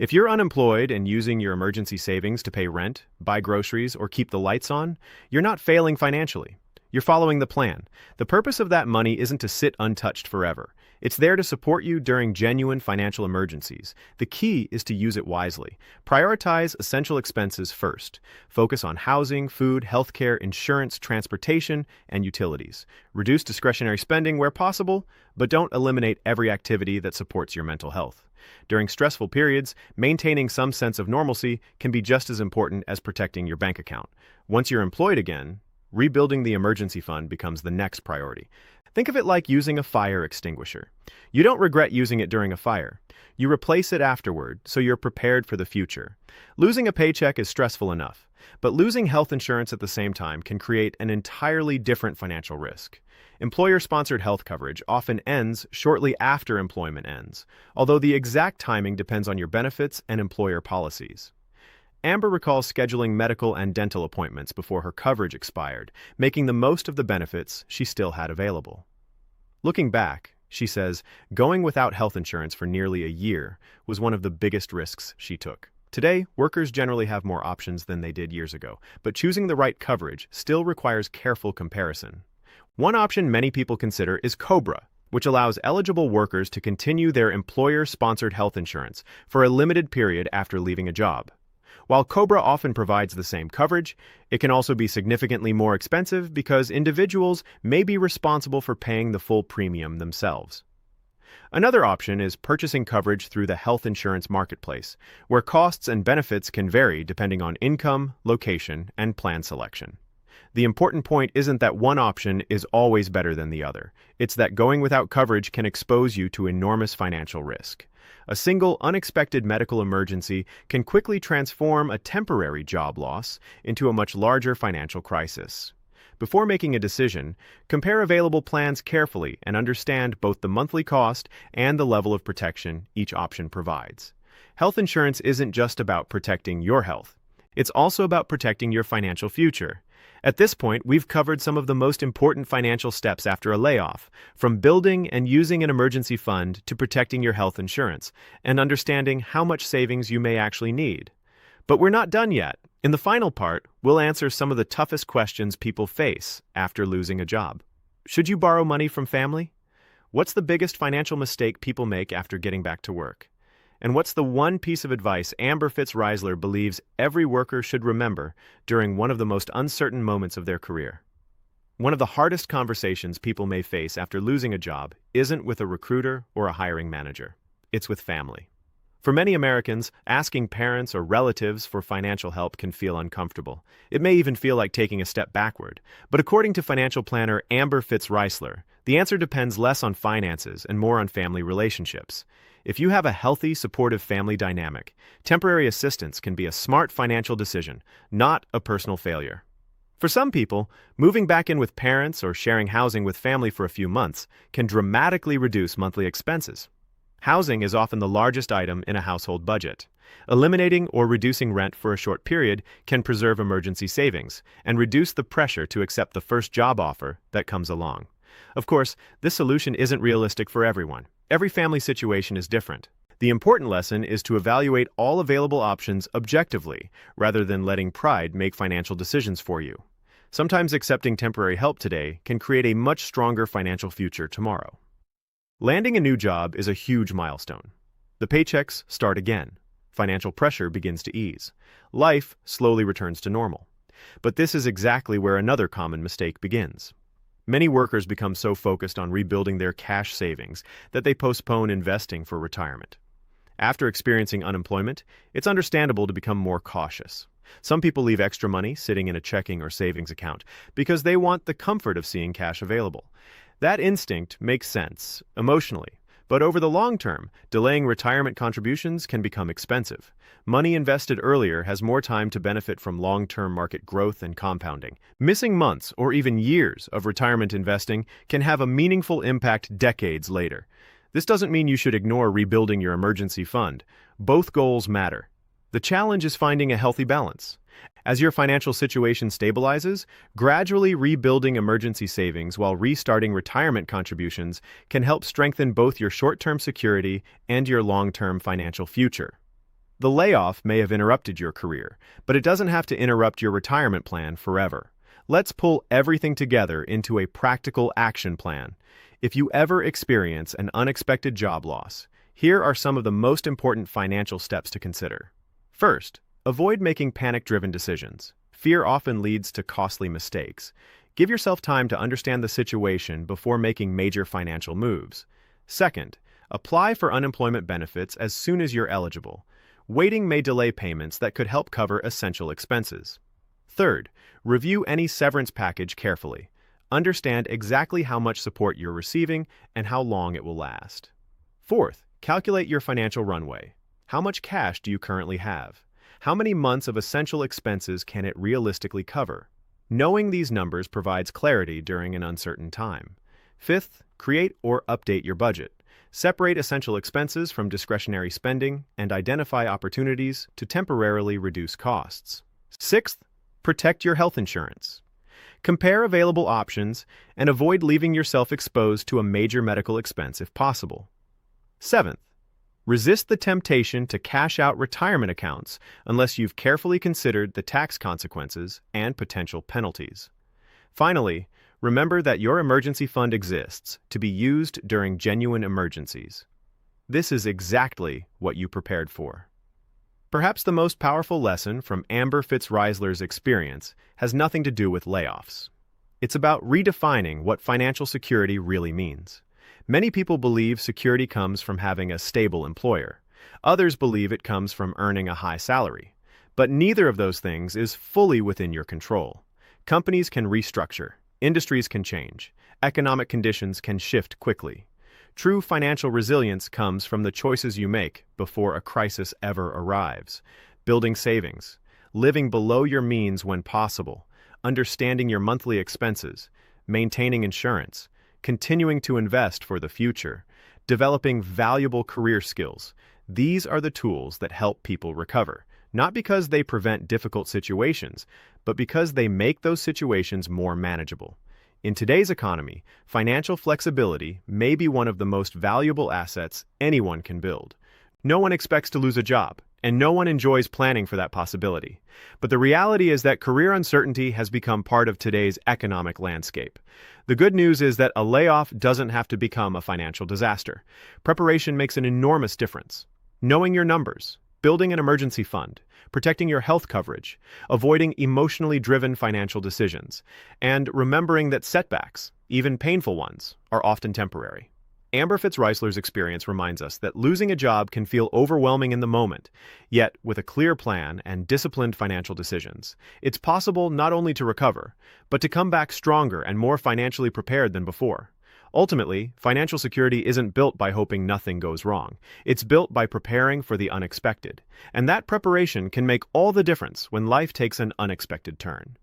If you're unemployed and using your emergency savings to pay rent, buy groceries, or keep the lights on, you're not failing financially. You're following the plan. The purpose of that money isn't to sit untouched forever. It's there to support you during genuine financial emergencies. The key is to use it wisely. Prioritize essential expenses first. Focus on housing, food, healthcare, insurance, transportation, and utilities. Reduce discretionary spending where possible, but don't eliminate every activity that supports your mental health. During stressful periods, maintaining some sense of normalcy can be just as important as protecting your bank account. Once you're employed again, rebuilding the emergency fund becomes the next priority. Think of it like using a fire extinguisher. You don't regret using it during a fire. You replace it afterward, so you're prepared for the future. Losing a paycheck is stressful enough, but losing health insurance at the same time can create an entirely different financial risk. Employer-sponsored health coverage often ends shortly after employment ends, although the exact timing depends on your benefits and employer policies. Amber recalls scheduling medical and dental appointments before her coverage expired, making the most of the benefits she still had available. Looking back, she says, going without health insurance for nearly a year was one of the biggest risks she took. Today, workers generally have more options than they did years ago, but choosing the right coverage still requires careful comparison. One option many people consider is COBRA, which allows eligible workers to continue their employer-sponsored health insurance for a limited period after leaving a job. While COBRA often provides the same coverage, it can also be significantly more expensive because individuals may be responsible for paying the full premium themselves. Another option is purchasing coverage through the health insurance marketplace, where costs and benefits can vary depending on income, location, and plan selection. The important point isn't that one option is always better than the other. It's that going without coverage can expose you to enormous financial risk. A single unexpected medical emergency can quickly transform a temporary job loss into a much larger financial crisis. Before making a decision, compare available plans carefully and understand both the monthly cost and the level of protection each option provides. Health insurance isn't just about protecting your health. It's also about protecting your financial future. At this point, we've covered some of the most important financial steps after a layoff, from building and using an emergency fund to protecting your health insurance, and understanding how much savings you may actually need. But we're not done yet. In the final part, we'll answer some of the toughest questions people face after losing a job. Should you borrow money from family? What's the biggest financial mistake people make after getting back to work? And what's the one piece of advice Amber FitzRysler believes every worker should remember during one of the most uncertain moments of their career? One of the hardest conversations people may face after losing a job isn't with a recruiter or a hiring manager. It's with family. For many Americans, asking parents or relatives for financial help can feel uncomfortable. It may even feel like taking a step backward. But according to financial planner Amber FitzRysler, the answer depends less on finances and more on family relationships. If you have a healthy, supportive family dynamic, temporary assistance can be a smart financial decision, not a personal failure. For some people, moving back in with parents or sharing housing with family for a few months can dramatically reduce monthly expenses. Housing is often the largest item in a household budget. Eliminating or reducing rent for a short period can preserve emergency savings and reduce the pressure to accept the first job offer that comes along. Of course, this solution isn't realistic for everyone. Every family situation is different. The important lesson is to evaluate all available options objectively, rather than letting pride make financial decisions for you. Sometimes accepting temporary help today can create a much stronger financial future tomorrow. Landing a new job is a huge milestone. The paychecks start again. Financial pressure begins to ease. Life slowly returns to normal. But this is exactly where another common mistake begins. Many workers become so focused on rebuilding their cash savings that they postpone investing for retirement. After experiencing unemployment, it's understandable to become more cautious. Some people leave extra money sitting in a checking or savings account because they want the comfort of seeing cash available. That instinct makes sense emotionally, but over the long term, delaying retirement contributions can become expensive. Money invested earlier has more time to benefit from long-term market growth and compounding. Missing months or even years of retirement investing can have a meaningful impact decades later. This doesn't mean you should ignore rebuilding your emergency fund. Both goals matter. The challenge is finding a healthy balance. As your financial situation stabilizes, gradually rebuilding emergency savings while restarting retirement contributions can help strengthen both your short-term security and your long-term financial future. The layoff may have interrupted your career, but it doesn't have to interrupt your retirement plan forever. Let's pull everything together into a practical action plan. If you ever experience an unexpected job loss, here are some of the most important financial steps to consider. First, avoid making panic-driven decisions. Fear often leads to costly mistakes. Give yourself time to understand the situation before making major financial moves. Second, apply for unemployment benefits as soon as you're eligible. Waiting may delay payments that could help cover essential expenses. Third, review any severance package carefully. Understand exactly how much support you're receiving and how long it will last. Fourth, calculate your financial runway. How much cash do you currently have? How many months of essential expenses can it realistically cover? Knowing these numbers provides clarity during an uncertain time. Fifth, create or update your budget. Separate essential expenses from discretionary spending and identify opportunities to temporarily reduce costs. Sixth, protect your health insurance. Compare available options and avoid leaving yourself exposed to a major medical expense if possible. Seventh, resist the temptation to cash out retirement accounts unless you've carefully considered the tax consequences and potential penalties. Finally, remember that your emergency fund exists to be used during genuine emergencies. This is exactly what you prepared for. Perhaps the most powerful lesson from Amber FitzRysler's experience has nothing to do with layoffs. It's about redefining what financial security really means. Many people believe security comes from having a stable employer. Others believe it comes from earning a high salary. But neither of those things is fully within your control. Companies can restructure, industries can change, economic conditions can shift quickly. True financial resilience comes from the choices you make before a crisis ever arrives. Building savings, living below your means when possible, understanding your monthly expenses, maintaining insurance, continuing to invest for the future, developing valuable career skills. These are the tools that help people recover, not because they prevent difficult situations, but because they make those situations more manageable. In today's economy, financial flexibility may be one of the most valuable assets anyone can build. No one expects to lose a job, and no one enjoys planning for that possibility. But the reality is that career uncertainty has become part of today's economic landscape. The good news is that a layoff doesn't have to become a financial disaster. Preparation makes an enormous difference. Knowing your numbers, building an emergency fund, protecting your health coverage, avoiding emotionally driven financial decisions, and remembering that setbacks, even painful ones, are often temporary. Amber FitzRysler's experience reminds us that losing a job can feel overwhelming in the moment, yet with a clear plan and disciplined financial decisions, it's possible not only to recover, but to come back stronger and more financially prepared than before. Ultimately, financial security isn't built by hoping nothing goes wrong. It's built by preparing for the unexpected. And that preparation can make all the difference when life takes an unexpected turn.